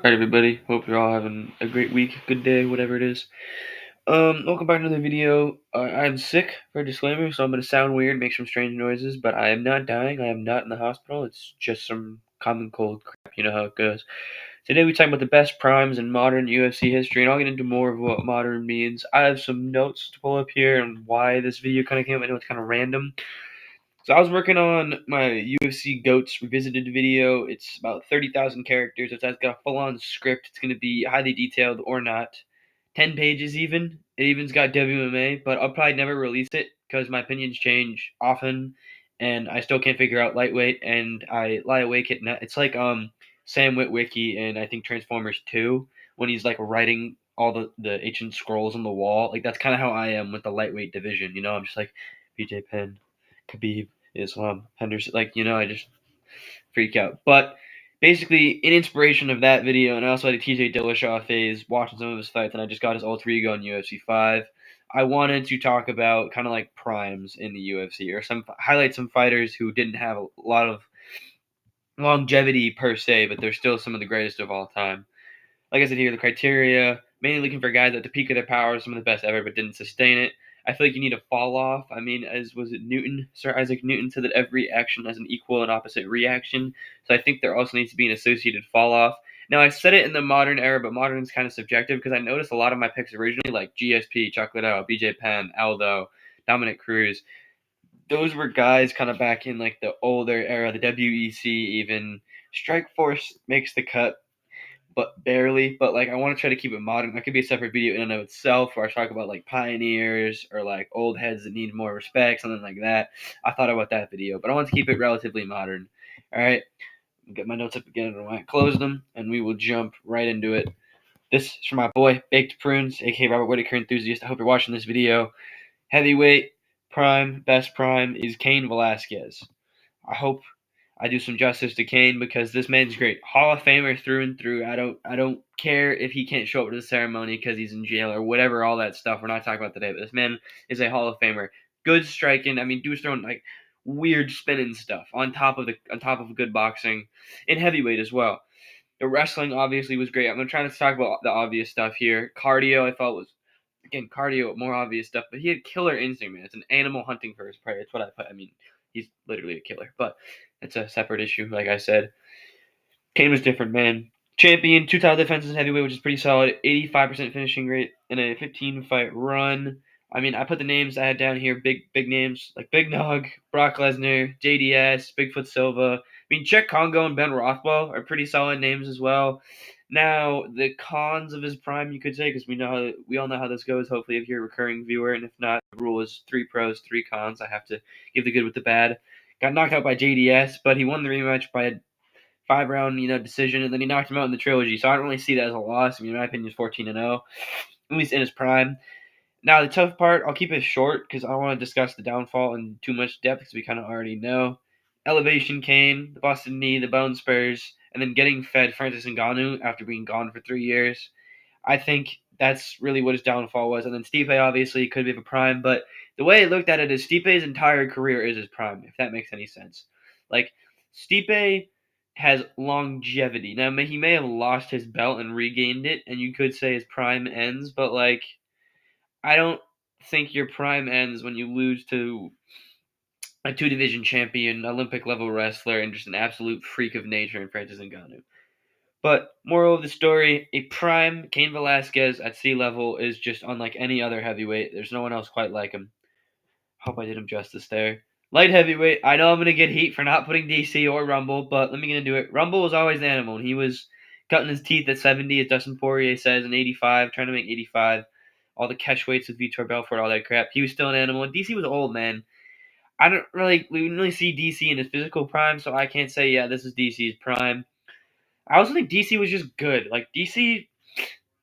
Alright, everybody. Hope you're all having a great week, good day, whatever it is. Welcome back to another video. I'm sick, for a disclaimer, so I'm gonna sound weird, make some strange noises, but I am not dying. I am not in the hospital. It's just some common cold crap. You know how it goes. Today we talk about the best primes in modern UFC history, and I'll get into more of what modern means. I have some notes to pull up here and why this video kind of came up. I know it's kind of random. So I was working on my UFC GOATs Revisited video. It's about 30,000 characters. It's got a full-on script. It's going to be highly detailed or not. 10 pages even. It even's got WMA, but I'll probably never release it because my opinions change often, and I still can't figure out lightweight, and I lie awake at night. It's like Sam Witwicky and I think Transformers 2 when he's like writing all the ancient scrolls on the wall. Like that's kind of how I am with the lightweight division. You know, I'm just like BJ Penn, Khabib, Islam, Henderson. Like, I just freak out. But basically, in inspiration of that video, and I also had a TJ Dillashaw phase watching some of his fights, and I just got his alter ego on UFC 5. I wanted to talk about kind of like primes in the UFC or highlight some fighters who didn't have a lot of longevity per se, but they're still some of the greatest of all time. Like I said here, the criteria, mainly looking for guys at the peak of their powers, some of the best ever, but didn't sustain it. I feel like you need a fall off. I mean, as was it Newton, Sir Isaac Newton said that every action has an equal and opposite reaction. So I think there also needs to be an associated fall off. Now I said it in the modern era, but modern is kind of subjective because I noticed a lot of my picks originally, like GSP, Chuck Liddell, BJ Penn, Aldo, Dominic Cruz. Those were guys kind of back in like the older era, the WEC even. Strikeforce makes the cut but barely. But like I want to try to keep it modern. That could be a separate video in and of itself where I talk about like pioneers or like old heads that need more respect, something like that. I thought about that video, but I want to keep it relatively modern. All right, get my notes up again. I close them, and we will jump right into it. This is from my boy Baked Prunes, aka Robert Whitaker enthusiast. I hope you're watching this video. Heavyweight prime, best prime is Cain Velasquez. I hope I do some justice to Cain because this man's great. Hall of Famer through and through. I don't care if he can't show up to the ceremony because he's in jail or whatever, all that stuff. We're not talking about today, but this man is a Hall of Famer. Good striking. I mean, dude's throwing like weird spinning stuff on top of good boxing. In heavyweight as well. The wrestling obviously was great. I'm trying to talk about the obvious stuff here. Cardio I thought was again cardio, more obvious stuff, but he had killer instinct, man. It's an animal hunting for his prey. That's what I put. I mean, he's literally a killer, but it's a separate issue, like I said. Kane was different, man. Champion, two title defenses in heavyweight, which is pretty solid. 85% finishing rate in a 15-fight run. I mean, I put the names I had down here, big names like Big Nog, Brock Lesnar, JDS, Bigfoot Silva. I mean, Czech Congo and Ben Rothwell are pretty solid names as well. Now, the cons of his prime, you could say, because we all know how this goes. Hopefully, if you're a recurring viewer, and if not, the rule is 3 pros, 3 cons. I have to give the good with the bad. Got knocked out by JDS, but he won the rematch by a 5-round, decision, and then he knocked him out in the trilogy. So I don't really see that as a loss. I mean, in my opinion, he's 14-0, at least in his prime. Now, the tough part, I'll keep it short because I don't want to discuss the downfall in too much depth because we kind of already know. Elevation Kane, the busted knee, the bone spurs, and then getting fed Francis Ngannou after being gone for 3 years. I think that's really what his downfall was. And then Stipe obviously could be a prime, but the way I looked at it is Stipe's entire career is his prime, if that makes any sense. Like, Stipe has longevity. Now, he may have lost his belt and regained it, and you could say his prime ends, but, like, I don't think your prime ends when you lose to a 2-division champion, Olympic level wrestler, and just an absolute freak of nature in Francis Ngannou. But moral of the story, a prime Cain Velasquez at sea level is just unlike any other heavyweight. There's no one else quite like him. Hope I did him justice there. Light heavyweight, I know I'm going to get heat for not putting DC or Rumble, but let me get into it. Rumble was always the animal, and he was cutting his teeth at 70, as Dustin Poirier says, and 85, trying to make 85. All the catch weights with Vitor Belfort, all that crap. He was still an animal, and DC was old, man. We didn't really see DC in his physical prime, so I can't say, yeah, this is DC's prime. I also think DC was just good. Like, DC,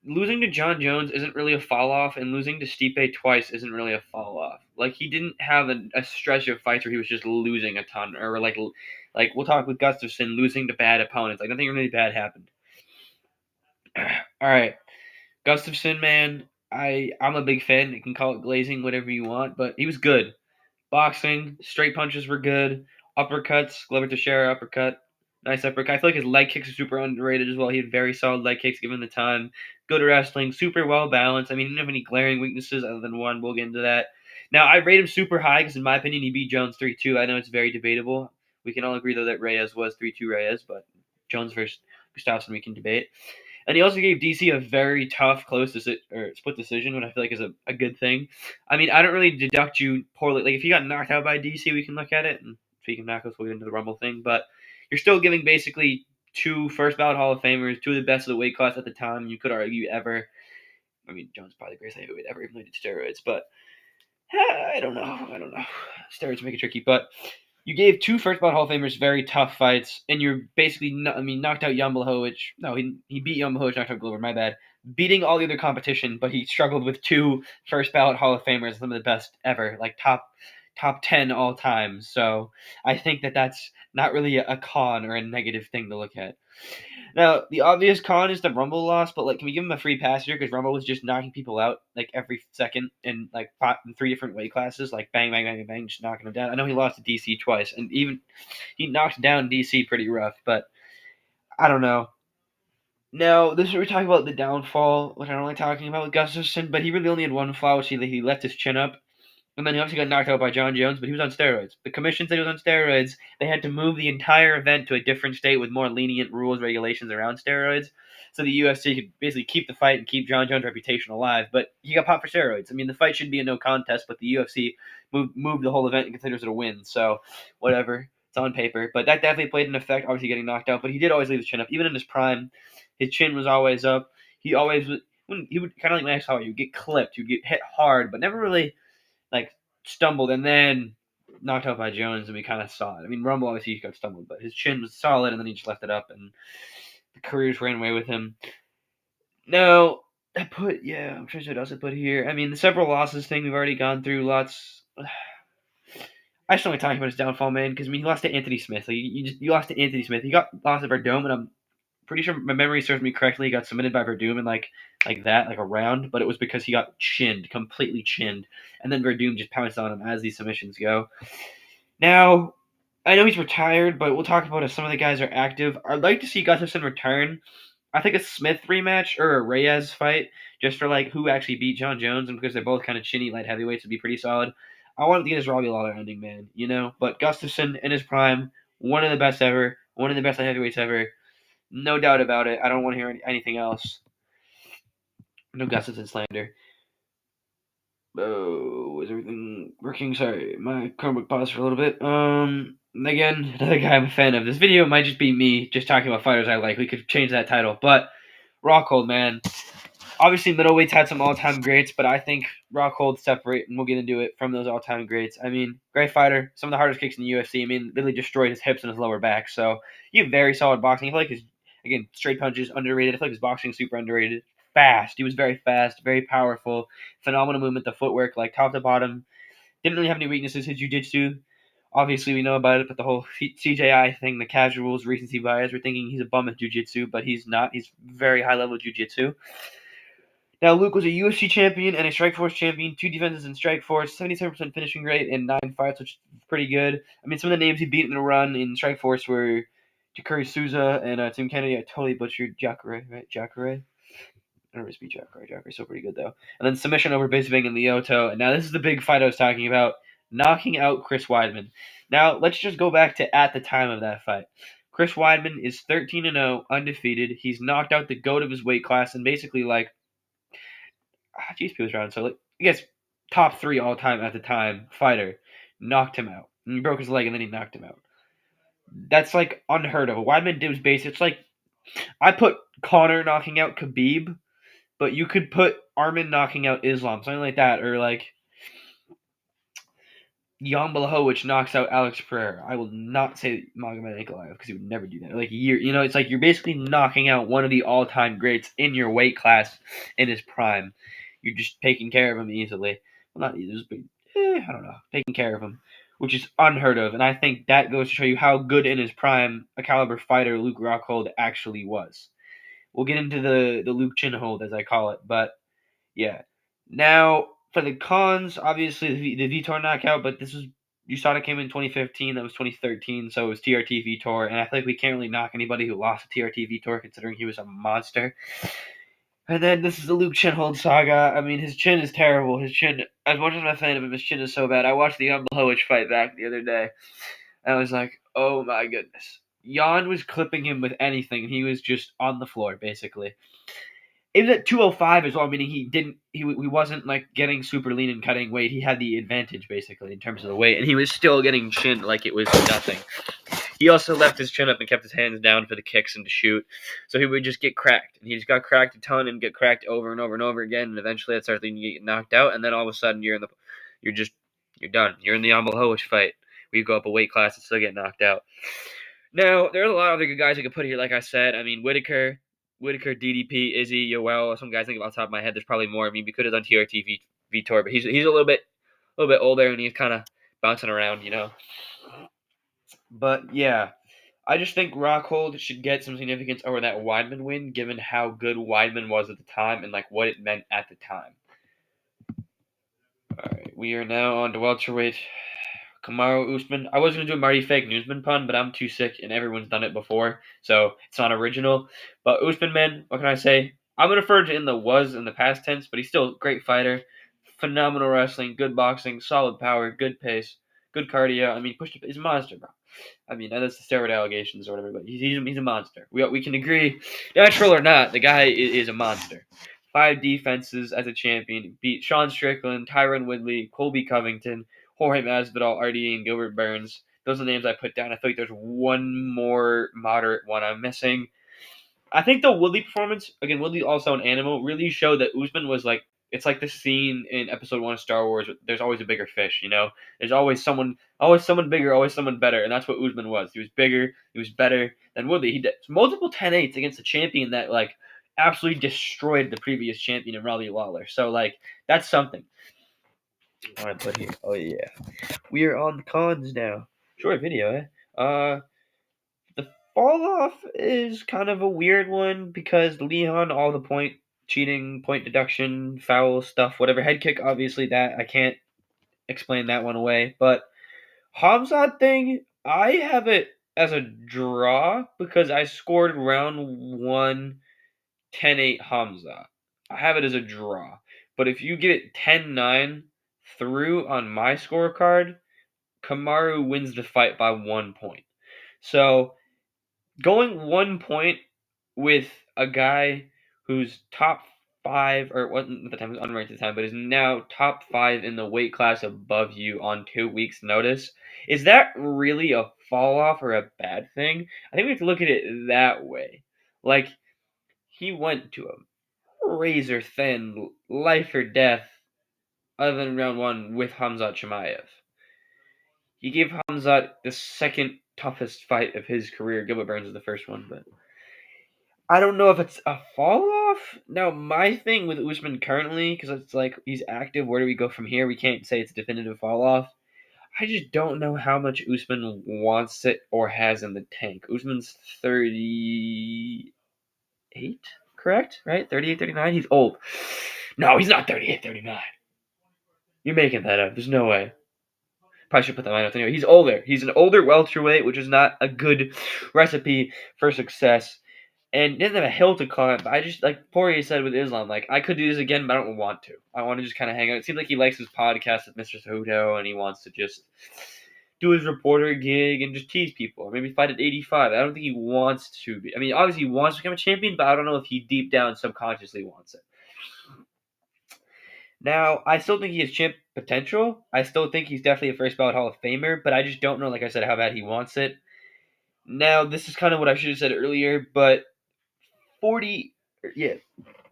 losing to John Jones isn't really a fall off, and losing to Stipe twice isn't really a fall off. Like, he didn't have a stretch of fights where he was just losing a ton, or like we'll talk with Gustafsson losing to bad opponents. Like, nothing really bad happened. All right, Gustafsson, man, I'm a big fan. You can call it glazing, whatever you want, but he was good. Boxing, straight punches were good. Uppercuts, Glover Teixeira uppercut. Nice uppercut. I feel like his leg kicks are super underrated as well. He had very solid leg kicks given the time. Good wrestling, super well balanced. I mean, he didn't have any glaring weaknesses other than one. We'll get into that. Now, I rate him super high because, in my opinion, he beat Jones 3-2. I know it's very debatable. We can all agree, though, that Reyes was 3-2 Reyes, but Jones versus Gustafsson we can debate. And he also gave DC a very tough, close split decision, which I feel like is a good thing. I mean, I don't really deduct you poorly. Like, if he got knocked out by DC, we can look at it. And speaking of knockouts, we'll get into the Rumble thing. But you're still giving basically two first ballot Hall of Famers, two of the best of the weight class at the time. You could argue ever. I mean, Jones is probably the greatest heavyweight ever, even though he did steroids. But I don't know. Steroids make it tricky. But you gave two first ballot Hall of Famers very tough fights, and you're basically, knocked out Jan Blachowicz. No, he beat Jan Blachowicz, knocked out Glover, my bad. Beating all the other competition, but he struggled with two first ballot Hall of Famers, some of the best ever, like top 10 all time. So I think that's not really a con or a negative thing to look at. Now, the obvious con is the Rumble loss, but can we give him a free pass here? Because Rumble was just knocking people out every second in in three different weight classes, bang, bang, bang, bang, just knocking them down. I know he lost to DC twice, and even he knocked down DC pretty rough, but I don't know. Now, this is where we talk about the downfall, which I don't like talking about with Gustafsson, but he really only had one flaw, which he left his chin up. And then he obviously got knocked out by John Jones, but he was on steroids. The commission said he was on steroids. They had to move the entire event to a different state with more lenient rules, regulations around steroids. So the UFC could basically keep the fight and keep John Jones' reputation alive. But he got popped for steroids. I mean, the fight should be a no contest, but the UFC moved the whole event and considers it a win. So, whatever. It's on paper. But that definitely played an effect, obviously getting knocked out. But he did always leave his chin up. Even in his prime, his chin was always up. He always would, he would kind of like when I saw you get clipped, you get hit hard, but never really like stumbled and then knocked out by Jones, and we kind of saw it. I mean, Rumble obviously he got stumbled, but his chin was solid, and then he just left it up, and the careers ran away with him. Now, I'm trying to see what else I put here. I mean, the several losses thing we've already gone through. Lots. I just don't like talking about his downfall, man, because I mean, he lost to Anthony Smith. You lost to Anthony Smith. He got lost to Verdum, and I'm pretty sure my memory serves me correctly. He got submitted by Verdum in like a round, but it was because he got completely chinned, and then Verdum just pounced on him as these submissions go. Now, I know he's retired, but we'll talk about if some of the guys are active. I'd like to see Gustafsson return. I think a Smith rematch or a Reyes fight, just for who actually beat John Jones, and because they're both kind of chinny light heavyweights, would be pretty solid. I want to get his Robbie Lawler ending, man. But Gustafsson in his prime, one of the best ever, one of the best light heavyweights ever. No doubt about it. I don't want to hear anything else. No Gustafsson slander. Oh, is everything working? Sorry, my Chromebook paused for a little bit. Again, another guy I'm a fan of. This video might just be me just talking about fighters I like. We could change that title, but Rockhold, man. Obviously, middleweights had some all-time greats, but I think Rockhold separate, and we'll get into it, from those all-time greats. I mean, great fighter, some of the hardest kicks in the UFC. I mean, literally destroyed his hips and his lower back. So, you have very solid boxing. I feel like again, straight punches, underrated. I feel like his boxing is super underrated. Fast. He was very fast, very powerful, phenomenal movement, the footwork, top to bottom. Didn't really have any weaknesses. His jiu-jitsu, obviously we know about it, but the whole CJI thing, the casuals, recency bias, we're thinking he's a bum at jiu-jitsu, but he's not. He's very high-level jiu-jitsu. Now, Luke was a UFC champion and a Strikeforce champion, 2 defenses in Strikeforce, 77% finishing rate in 9 fights, which is pretty good. I mean, some of the names he beat in a run in Strikeforce were Jacare Souza and Tim Kennedy. I totally butchered Jacare, right? Jacare? I never speak Jacare. Jacare's still pretty good, though. And then submission over Bisping and Lyoto. And now this is the big fight I was talking about, knocking out Chris Weidman. Now, let's just go back to at the time of that fight. Chris Weidman is 13-0, undefeated. He's knocked out the GOAT of his weight class and basically GSP was around, so I guess top 3 all time at the time fighter knocked him out. And he broke his leg and then he knocked him out. That's unheard of. Weidman did was basic. It's I put Conor knocking out Khabib, but you could put Arman knocking out Islam, something like that, or Jan Blachowicz knocks out Alex Pereira. I will not say Magomed Ankalaev because he would never do that. It's you're basically knocking out one of the all-time greats in your weight class in his prime. You're just taking care of him easily. Well, not easily, but I don't know, taking care of him, which is unheard of. And I think that goes to show you how good in his prime a caliber fighter Luke Rockhold actually was. We'll get into the Luke Chinhold, as I call it, but yeah. Now, for the cons, obviously the Vitor knockout, but this was, USADA came in 2015. That was 2013. So it was TRT Vitor, and I feel like we can't really knock anybody who lost to TRT Vitor, considering he was a monster. And then this is the Luke Chinhold saga. I mean, his chin is terrible. His chin, as much as I'm a fan of him, his chin is so bad. I watched the Jan Blachowicz fight back the other day, and I was like, oh my goodness. Jan was clipping him with anything, and he was just on the floor, basically. It was at 205 as well, meaning he wasn't like getting super lean and cutting weight. He had the advantage, basically, in terms of the weight, and he was still getting chinned like it was nothing. He also left his chin up and kept his hands down for the kicks and to shoot. So he would just get cracked. And he just got cracked a ton and get cracked over and over and over again. And eventually it starts leading you to get knocked out. And then all of a sudden you're done. You're in the Jan Blachowicz fight. Where you go up a weight class and still get knocked out. Now, there's a lot of other good guys I could put here, like I said. I mean, Whitaker, DDP, Izzy, Yoel. Some guys think off the top of my head. There's probably more. I mean, we could have done TRT Vitor, but he's a little bit older and he's kind of bouncing around, you know. But yeah, I just think Rockhold should get some significance over that Weidman win, given how good Weidman was at the time and like what it meant at the time. All right, we are now on to welterweight. Kamaru Usman. I was gonna do a Marty Fake Newsman pun, but I'm too sick and everyone's done it before, so it's not original. But Usman, man, what can I say? I'm gonna refer to in the past tense, but he's still a great fighter, phenomenal wrestling, good boxing, solid power, good pace, good cardio. I mean, he's a monster, bro. I mean, that's the steroid allegations or whatever, but he's a monster. We can agree, natural or not, the guy is a monster. 5 defenses as a champion, beat Sean Strickland, Tyron Woodley, Colby Covington, Jorge Masvidal, RDA, and Gilbert Burns. Those are the names I put down. I feel like there's one more moderate one I'm missing. I think the Woodley performance, again, Woodley also an animal, really showed that Usman was like, it's like the scene in episode 1 of Star Wars. There's always a bigger fish, you know? There's always someone bigger, always someone better, and that's what Usman was. He was bigger, he was better than Woodley. He did multiple 10-8s against a champion that, like, absolutely destroyed the previous champion in Robbie Lawler. So, like, that's something. What I put here. Oh, yeah. We are on the cons now. Short video, eh? The fall off is kind of a weird one because Leon, all the point cheating, point deduction, foul stuff, whatever. Head kick, obviously, that I can't explain that one away. But Hamzat thing, I have it as a draw because I scored round 1 10-8 Hamzat. I have it as a draw. But if you get it 10-9 through on my scorecard, Kamaru wins the fight by 1 point. So going 1 point with a guy who's top 5, or wasn't at the time, was unranked at the time, but is now top 5 in the weight class above you on 2 weeks' notice, is that really a fall off or a bad thing? I think we have to look at it that way. Like, he went to a razor thin life or death other than round 1 with Hamzat Chimaev. He gave Hamzat the second toughest fight of his career. Gilbert Burns is the first one, but I don't know if it's a fall off. Now, my thing with Usman currently, because it's like he's active, where do we go from here? We can't say it's a definitive fall off. I just don't know how much Usman wants it or has in the tank. Usman's 38, correct? Right? 38, 39? He's old. No, he's not 38, 39. You're making that up. There's no way. Probably should put that line up anyway. He's older. He's an older welterweight, which is not a good recipe for success. And he doesn't have a hill to climb. But I just, like Poirier said with Islam, like, I could do this again, but I don't want to. I want to just kind of hang out. It seems like he likes his podcast with Mr. Cejudo, and he wants to just do his reporter gig and just tease people. Or maybe fight at 85. I don't think he wants to be. I mean, obviously he wants to become a champion, but I don't know if he deep down subconsciously wants it. Now, I still think he has champ potential. I still think he's definitely a first ballot Hall of Famer, but I just don't know, like I said, how bad he wants it. Now, this is kind of what I should have said earlier, but 36%.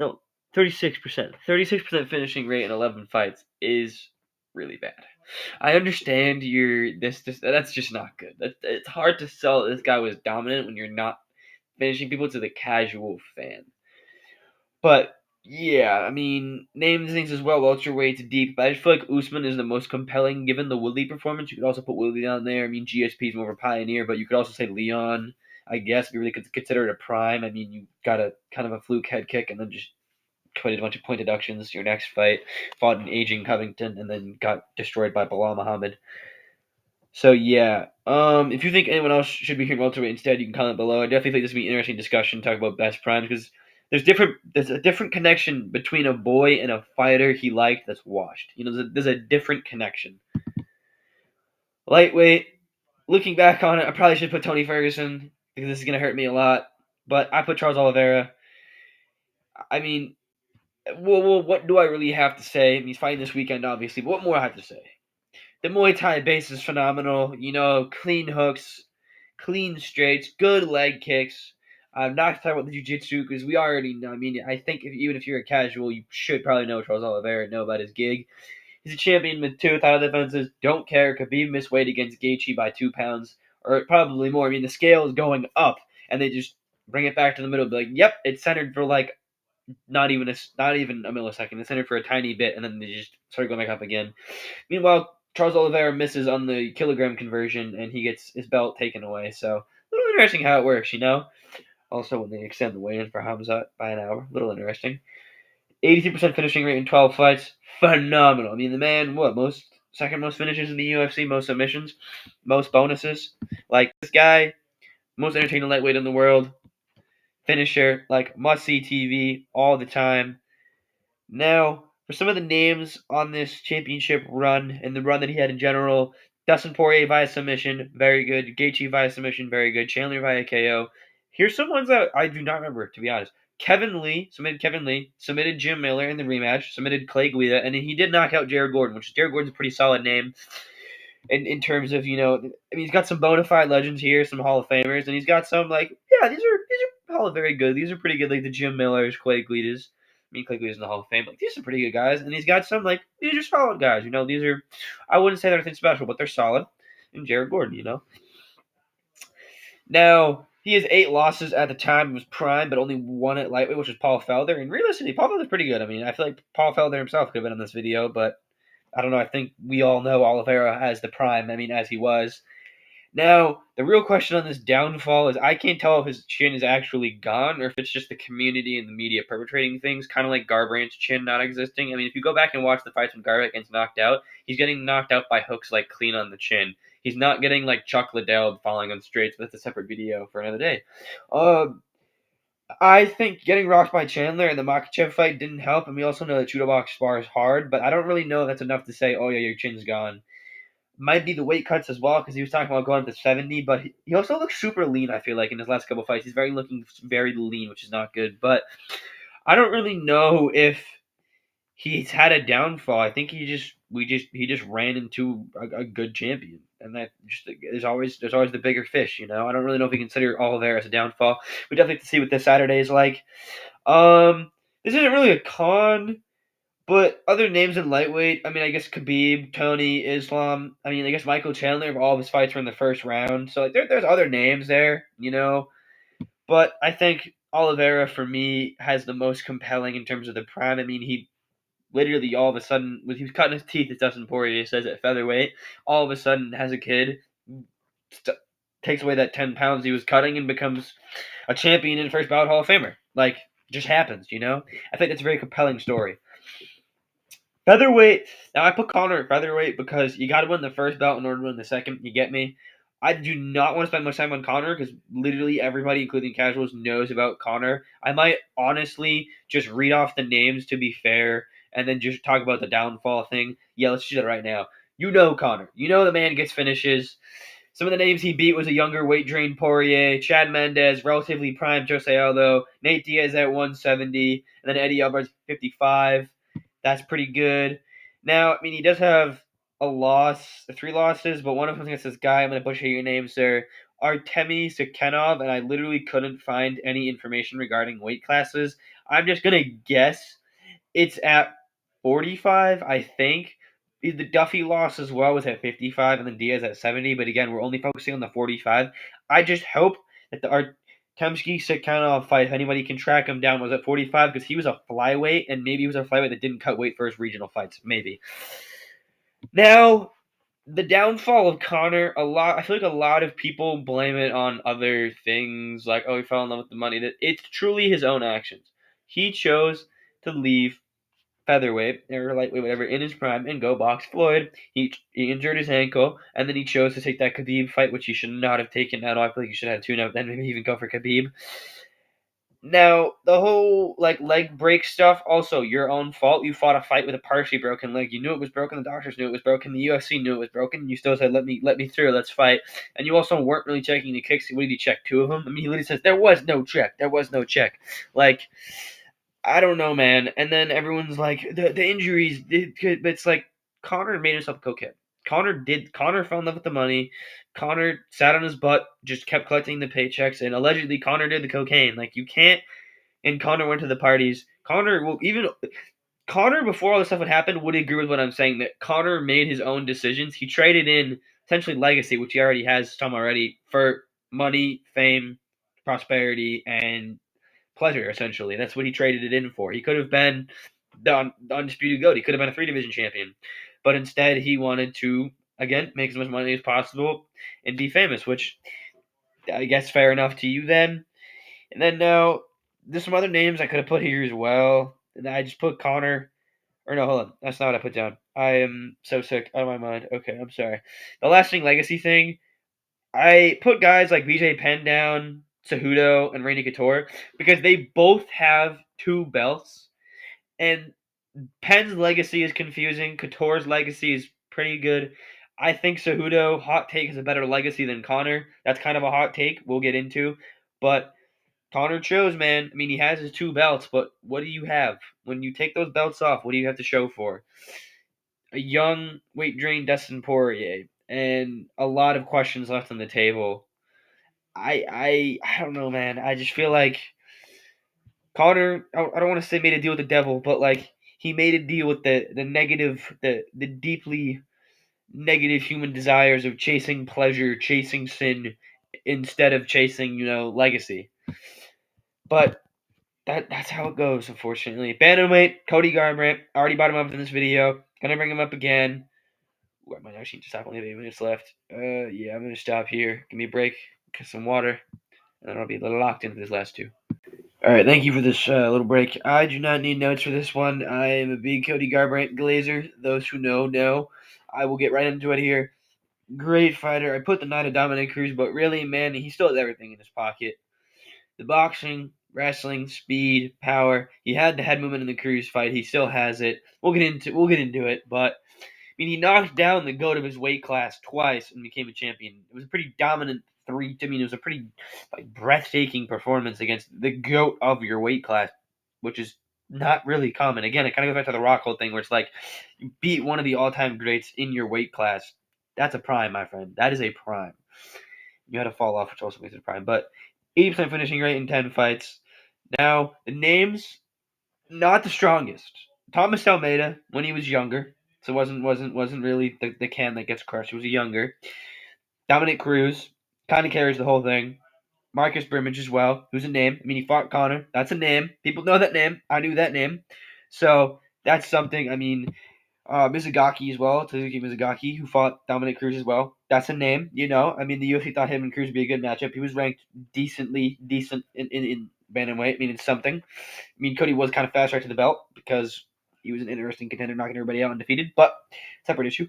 36% finishing rate in 11 fights is really bad. I understand that's just not good. It's hard to sell that this guy was dominant when you're not finishing people to the casual fan. But yeah, I mean, name things as well. Welterweight's deep, but I just feel like Usman is the most compelling given the Woodley performance. You could also put Woodley on there. I mean, GSP is more of a pioneer, but you could also say Leon. I guess if you really could consider it a prime. I mean, you got a kind of a fluke head kick and then just committed a bunch of point deductions. Your next fight fought an aging Covington and then got destroyed by Bilal Muhammad. So yeah, if you think anyone else should be here in welterweight instead, you can comment below. I definitely think this would be an interesting discussion. Talk about best primes because there's a different connection between a boy and a fighter he liked that's washed. There's a different connection. Lightweight. Looking back on it, I probably should put Tony Ferguson because this is gonna hurt me a lot. But I put Charles Oliveira. I mean, well, what do I really have to say? I mean, he's fighting this weekend, obviously. But what more I have to say? The Muay Thai base is phenomenal. Clean hooks, clean straights, good leg kicks. I'm not talking about the jiu-jitsu because we already know. I mean, I think even if you're a casual, you should probably know Charles Oliveira and know about his gig. He's a champion with 2 title defenses. Don't care. Khabib missed weight against Gaethje by 2 pounds, or probably more. I mean, the scale is going up, and they just bring it back to the middle. Be like, yep, it's centered for like not even a millisecond. It's centered for a tiny bit, and then they just start going back up again. Meanwhile, Charles Oliveira misses on the kilogram conversion, and he gets his belt taken away. So a little interesting how it works. Also, when they extend the weigh-in for Hamzat by an hour, a little interesting. 83% finishing rate in 12 fights, phenomenal. I mean, the man, second most finishes in the UFC, most submissions, most bonuses. Like this guy, most entertaining lightweight in the world, finisher, like must see TV all the time. Now, for some of the names on this championship run and the run that he had in general, Dustin Poirier via submission, very good. Gaethje via submission, very good. Chandler via KO. Here's some ones that I do not remember, to be honest. Kevin Lee, submitted Jim Miller in the rematch, submitted Clay Guida, and he did knock out Jared Gordon, which Jared Gordon's a pretty solid name in terms of, I mean, he's got some bona fide legends here, some Hall of Famers, and he's got some like, yeah, these are all very good. These are pretty good, like the Jim Millers, Clay Guidas. I mean, Clay Guida's in the Hall of Fame, but these are pretty good guys, and he's got some like these are solid guys. These are, I wouldn't say they're anything special, but they're solid. And Jared Gordon. Now he has 8 losses at the time of his prime, but only one at lightweight, which is Paul Felder. And realistically, Paul Felder's pretty good. I mean, I feel like Paul Felder himself could have been in this video, but I don't know. I think we all know Oliveira as the prime. I mean, as he was. Now, the real question on this downfall is I can't tell if his chin is actually gone or if it's just the community and the media perpetrating things, kind of like Garbrandt's chin not existing. I mean, if you go back and watch the fights when Garbrandt gets knocked out, he's getting knocked out by hooks like clean on the chin. He's not getting like Chuck Liddell falling on straights, but that's a separate video for another day. I think getting rocked by Chandler in the Makhachev fight didn't help, and we also know that Judo Box spars hard, but I don't really know if that's enough to say, oh yeah, your chin's gone. Might be the weight cuts as well, because he was talking about going up to 70, but he also looks super lean, I feel like, in his last couple fights. He's looking very lean, which is not good, but I don't really know if he's had a downfall. I think he just ran into a good champion, and that just there's always the bigger fish. I don't really know if we consider Oliveira as a downfall. We definitely have to see what this Saturday is like. This isn't really a con, but other names in lightweight. I mean, I guess Khabib, Tony, Islam. I mean, I guess Michael Chandler. All of his fights were in the first round, so like there's other names there. But I think Oliveira for me has the most compelling in terms of the prime. I mean, he literally all of a sudden, when he was cutting his teeth, as Dustin Poirier says, at featherweight, all of a sudden has a kid, takes away that 10 pounds he was cutting, and becomes a champion and first ballot Hall of Famer. Like, just happens. I think that's a very compelling story. Featherweight. Now I put Conor at featherweight because you got to win the first belt in order to win the second. You get me? I do not want to spend much time on Conor because literally everybody, including casuals, knows about Conor. I might honestly just read off the names to be fair, and then just talk about the downfall thing. Yeah, let's do that right now. You know Conor. You know the man gets finishes. Some of the names he beat was a younger weight drained Poirier, Chad Mendez, relatively prime Jose Aldo, Nate Diaz at 170, and then Eddie Alvarez 55. That's pretty good. Now, I mean, he does have a loss, 3 losses, but one of them against this guy. I'm going to butcher your name, sir. Artemi Sakhenov, and I literally couldn't find any information regarding weight classes. I'm just going to guess it's at 45, I think. The Duffy loss as well was at 55, and then Diaz at 70. But again, we're only focusing on the 45. I just hope that the Artemsky Sakhanov fight, if anybody can track him down, was at 45 because he was a flyweight, and maybe he was a flyweight that didn't cut weight for his regional fights. Maybe. Now, the downfall of Conor, I feel like a lot of people blame it on other things, like, oh, he fell in love with the money. That it's truly his own actions. He chose to leave featherweight or lightweight, whatever, in his prime and go box Floyd. He injured his ankle, and then he chose to take that Khabib fight, which he should not have taken at all. I feel like he should have had two now, then maybe even go for Khabib. Now, the whole leg break stuff, also your own fault. You fought a fight with a partially broken leg. You knew it was broken. The doctors knew it was broken. The UFC knew it was broken. You still said, "Let me through. Let's fight." And you also weren't really checking the kicks. What did he check? Two of them. I mean, he literally says there was no check. There was no check. Like, I don't know, man. And then everyone's like, the injuries. It's like Conor made himself a cokehead. Conor fell in love with the money. Conor sat on his butt, just kept collecting the paychecks, and allegedly Conor did the cocaine. Like, you can't. And Conor went to the parties. Conor before all this stuff would happen would agree with what I'm saying, that Conor made his own decisions. He traded in essentially legacy, which he already has some already, for money, fame, prosperity, and pleasure. Essentially, that's what he traded it in for. He could have been the undisputed GOAT. He could have been a 3 division champion, but instead he wanted to again make as much money as possible and be famous, which I guess fair enough to you then. And then now there's some other names I could have put here as well. And I just put Conor. Or no, hold on. That's not what I put down. I am so sick out of my mind. Okay, I'm sorry. The lasting legacy thing, I put guys like BJ Penn down, Cejudo, and Randy Couture because they both have 2 belts. And Penn's legacy is confusing. Couture's legacy is pretty good. I think Cejudo, hot take, has a better legacy than Conor. That's kind of a hot take we'll get into. But Conor chose, man. I mean, he has his 2 belts, but what do you have? When you take those belts off, what do you have to show for? A young, weight drained Dustin Poirier, and a lot of questions left on the table. I don't know, man. I just feel like Conor, I don't want to say made a deal with the devil, but like he made a deal with the negative, the deeply negative human desires of chasing pleasure, chasing sin, instead of chasing, legacy. But that's how it goes, unfortunately. Bantamweight, Cody Garbrandt. Already brought him up in this video. Gonna bring him up again. Ooh, I might actually need to stop. Only have 8 minutes left. Yeah, I'm gonna stop here. Give me a break. Get some water. And then I'll be a little locked into this last 2. Alright, thank you for this little break. I do not need notes for this one. I am a big Cody Garbrandt glazer. Those who know. I will get right into it here. Great fighter. I put the night of Dominic Cruz, but really, man, he still has everything in his pocket. The boxing, wrestling, speed, power. He had the head movement in the Cruz fight. He still has it. We'll get into it, but I mean, he knocked down the GOAT of his weight class twice and became a champion. It was a pretty dominant three. I mean, it was a pretty breathtaking performance against the GOAT of your weight class, which is not really common. Again, it kind of goes back to the Rockhold thing, where it's like you beat one of the all-time greats in your weight class. That's a prime, my friend. That is a prime. You had to fall off, which also makes it a prime. But 80% finishing rate in 10 fights. Now, the names, not the strongest. Thomas Almeida, when he was younger, so wasn't really the can that gets crushed. He was younger. Dominic Cruz kind of carries the whole thing. Marcus Brimage as well, who's a name. I mean, he fought Conor. That's a name. People know that name. I knew that name. So that's something. I mean, Mizugaki as well, Suzuki Mizugaki, who fought Dominic Cruz as well. That's a name, I mean, the UFC thought him and Cruz would be a good matchup. He was ranked decent in bantamweight, meaning something. I mean, Cody was kind of fast right to the belt because he was an interesting contender, knocking everybody out undefeated, but separate issue.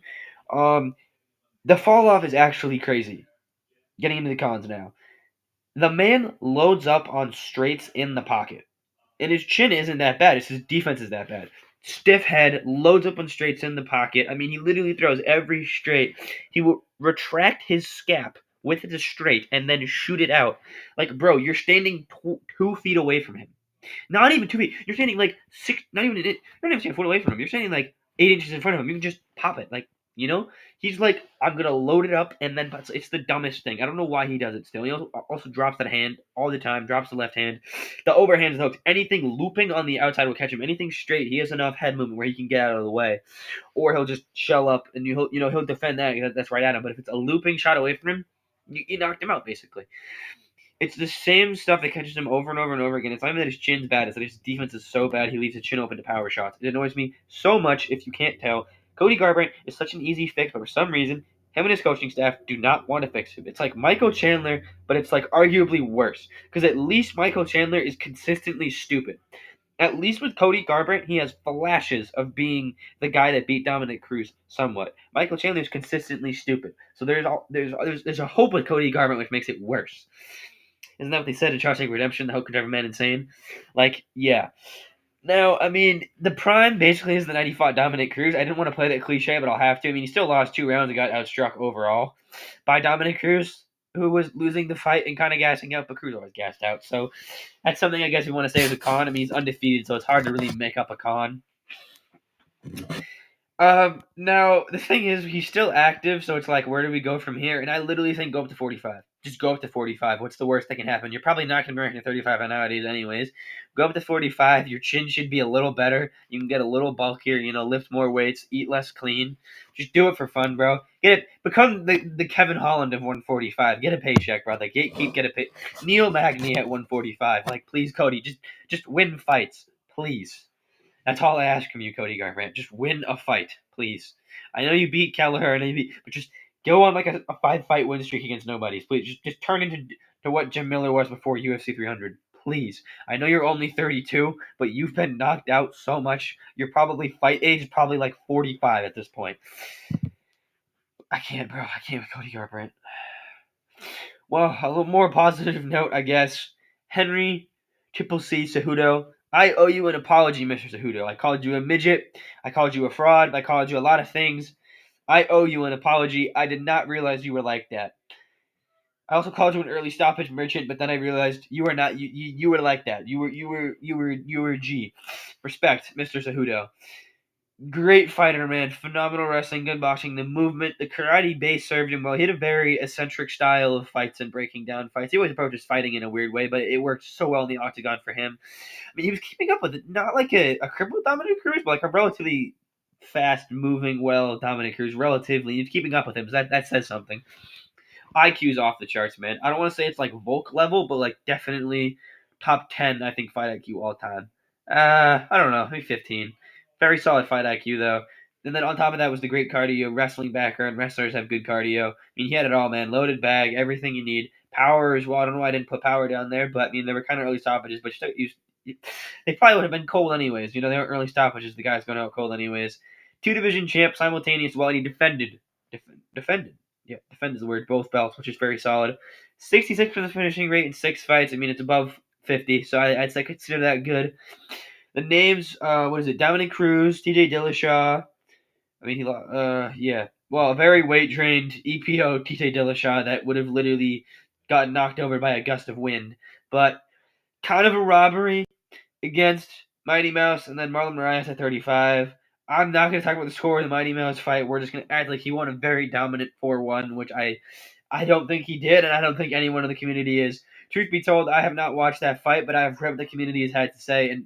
The fall off is actually crazy. Getting into the cons now. The man loads up on straights in the pocket. And his chin isn't that bad. It's his defense is that bad. Stiff head, loads up on straights in the pocket. I mean, he literally throws every straight. He will retract his scap with the straight and then shoot it out. Like, bro, you're standing 2 feet away from him. Not even 2 feet. You're standing like 6. Not even. You're not even a foot away from him. You're standing like 8 inches in front of him. You can just pop it. Like, he's like, I'm gonna load it up and then it's the dumbest thing. I don't know why he does it still. He also drops that hand all the time. Drops the left hand. The overhand is hooked. Anything looping on the outside will catch him. Anything straight, he has enough head movement where he can get out of the way, or he'll just shell up and he'll defend that. That's right at him. But if it's a looping shot away from him, you knocked him out basically. It's the same stuff that catches him over and over and over again. It's not even that his chin's bad. It's that his defense is so bad he leaves his chin open to power shots. It annoys me so much if you can't tell. Cody Garbrandt is such an easy fix, but for some reason, him and his coaching staff do not want to fix him. It's like Michael Chandler, but it's like arguably worse. Because at least Michael Chandler is consistently stupid. At least with Cody Garbrandt, he has flashes of being the guy that beat Dominic Cruz somewhat. Michael Chandler is consistently stupid, so there's a hope with Cody Garbrandt, which makes it worse. Isn't that what they said in Shawshank Redemption? The hope could drive a man insane. Like, yeah. Now, I mean, the prime basically is the night he fought Dominic Cruz. I didn't want to play that cliche, but I'll have to. I mean, he still lost 2 rounds and got outstruck overall by Dominic Cruz, who was losing the fight and kind of gassing out, but Cruz always gassed out. So that's something I guess we want to say is a con. I mean, he's undefeated, so it's hard to really make up a con. Now the thing is, he's still active, so it's like, where do we go from here? And I literally think go up to 45. Just go up to 45. What's the worst that can happen? You're probably not going to be ranking 35 nowadays, anyways. Go up to 45. Your chin should be a little better. You can get a little bulkier. Lift more weights, eat less clean. Just do it for fun, bro. Get it. Become the Kevin Holland of 145. Get a paycheck, brother. Get a pay. Neil Magny at 145. Like, please, Cody, just win fights, please. That's all I ask from you, Cody Garbrandt. Just win a fight, please. I know you beat Kelleher, but just go on like a 5-fight win streak against nobodies, please. Just turn into to what Jim Miller was before UFC 300, please. I know you're only 32, but you've been knocked out so much. Your fight age is probably like 45 at this point. I can't, bro. I can't with Cody Garbrandt. Well, a little more positive note, I guess. Henry Triple C Cejudo. I owe you an apology, Mr. Cejudo. I called you a midget. I called you a fraud. I called you a lot of things. I owe you an apology. I did not realize you were like that. I also called you an early stoppage merchant, but then I realized you were not. You were like that. You were G. Respect, Mr. Cejudo. Great fighter, man. Phenomenal wrestling, good boxing. The movement, the karate base served him well. He had a very eccentric style of fights and breaking down fights. He always approaches fighting in a weird way, but it worked so well in the octagon for him. I mean, he was keeping up with it, not like a crippled Dominic Cruz, but like a relatively fast moving, well Dominic Cruz. Relatively, he was keeping up with him. So that says something. IQ's off the charts, man. I don't want to say it's like Volk level, but like definitely top 10. I think fight IQ all time. I don't know, maybe 15. Very solid fight IQ though. And then on top of that was the great cardio, wrestling background. Wrestlers have good cardio. I mean, he had it all, man. Loaded bag, everything you need. Power as well. I don't know why I didn't put power down there, but I mean, they were kind of early stoppages, but they probably would have been cold anyways. They were early stoppages. The guy's going out cold anyways. 2-division champ, simultaneous while he defended. Defended. Yeah, defend is the word. Both belts, which is very solid. 66% finishing rate in 6 fights. I mean, it's above 50, so I'd say consider that good. The names, what is it? Dominic Cruz, T.J. Dillashaw. I mean, yeah. Well, a very weight-trained EPO T.J. Dillashaw that would have literally gotten knocked over by a gust of wind. But kind of a robbery against Mighty Mouse, and then Marlon Moraes at 35. I'm not going to talk about the score of the Mighty Mouse fight. We're just going to act like he won a very dominant 4-1, which I don't think he did, and I don't think anyone in the community is. Truth be told, I have not watched that fight, but I have read what the community has had to say. And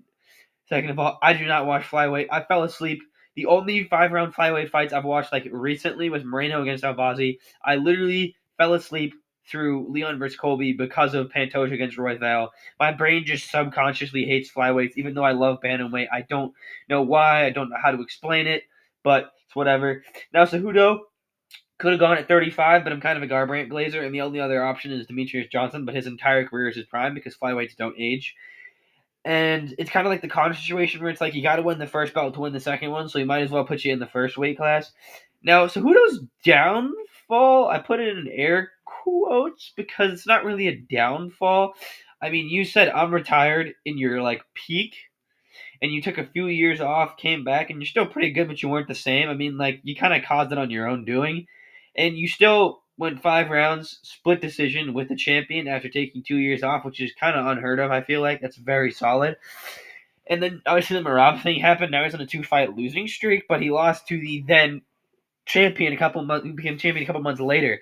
second of all, I do not watch Flyweight. I fell asleep. The only 5-round Flyweight fights I've watched like recently was Moreno against Albazi. I literally fell asleep through Leon versus Colby because of Pantoja against Royval. My brain just subconsciously hates flyweights, even though I love bantamweight. I don't know why. I don't know how to explain it, but it's whatever. Now, Cejudo could have gone at 35, but I'm kind of a Garbrandt glazer, and the only other option is Demetrius Johnson, but his entire career is his prime because flyweights don't age. And it's kind of like the Conor situation where it's like you got to win the first belt to win the second one, so you might as well put you in the first weight class. Now, Cejudo's downfall, I put it in air quotes because it's not really a downfall. I mean, you said I'm retired in your like peak, and you took a few years off, came back, and you're still pretty good, but you weren't the same. I mean, like you kind of caused it on your own doing, and you still went 5 rounds, split decision with the champion after taking 2 years off, which is kind of unheard of. I feel like that's very solid. And then obviously the Marab thing happened. Now he's on a 2-fight losing streak, but he lost to the then champion a couple months. He became champion a couple months later.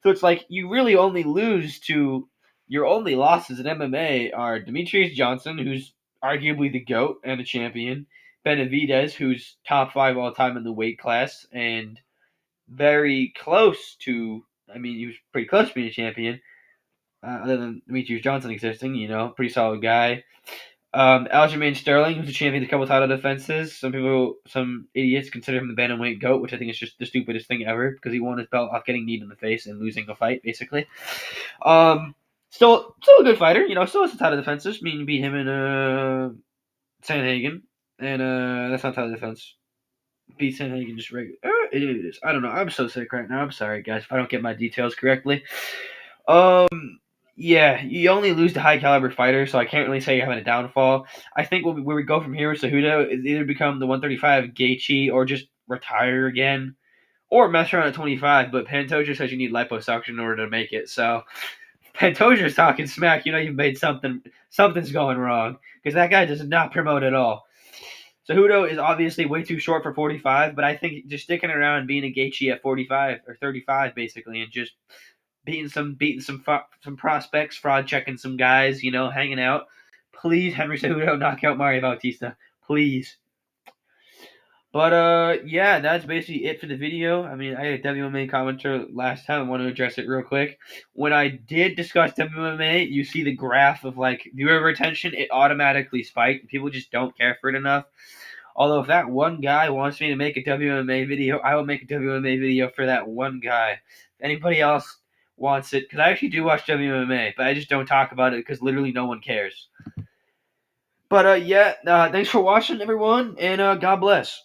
So it's like you really only lose to your only losses in MMA are Demetrius Johnson, who's arguably the GOAT and a champion, Benavidez, who's top 5 all time in the weight class, and very close to. I mean, he was pretty close to being a champion. Other than Demetrius Johnson existing, pretty solid guy. Aljamain Sterling, who's a champion, a couple title defenses. Some idiots consider him the bantamweight GOAT, which I think is just the stupidest thing ever because he won his belt off getting kneed in the face and losing a fight, basically. Still a good fighter, still has some title defenses. I mean, you beat him in Sanhagen, and that's not title defense. Beat Sanhagen just regular. It is. I don't know. I'm so sick right now. I'm sorry, guys, if I don't get my details correctly. Yeah, you only lose to high caliber fighters, so I can't really say you're having a downfall. I think where we go from here with Cejudo is either become the 135 Gaethje or just retire again, or mess around at 25. But Pantoja says you need liposuction in order to make it. So Pantoja's talking smack. You know you've made something's going wrong because that guy does not promote at all. Cejudo is obviously way too short for 45, but I think just sticking around being a Gaethje at 45 or 35 basically, and just beating some prospects, fraud checking some guys, hanging out. Please, Henry Cejudo, knock out Mario Bautista, please. But yeah, that's basically it for the video. I mean, I had a WMA commenter last time. I want to address it real quick. When I did discuss WMA, you see the graph of like viewer retention. It automatically spiked. People just don't care for it enough. Although if that one guy wants me to make a WMA video, I will make a WMA video for that one guy. If anybody else wants it, because I actually do watch WMA, but I just don't talk about it because literally no one cares. But yeah, thanks for watching, everyone, and God bless.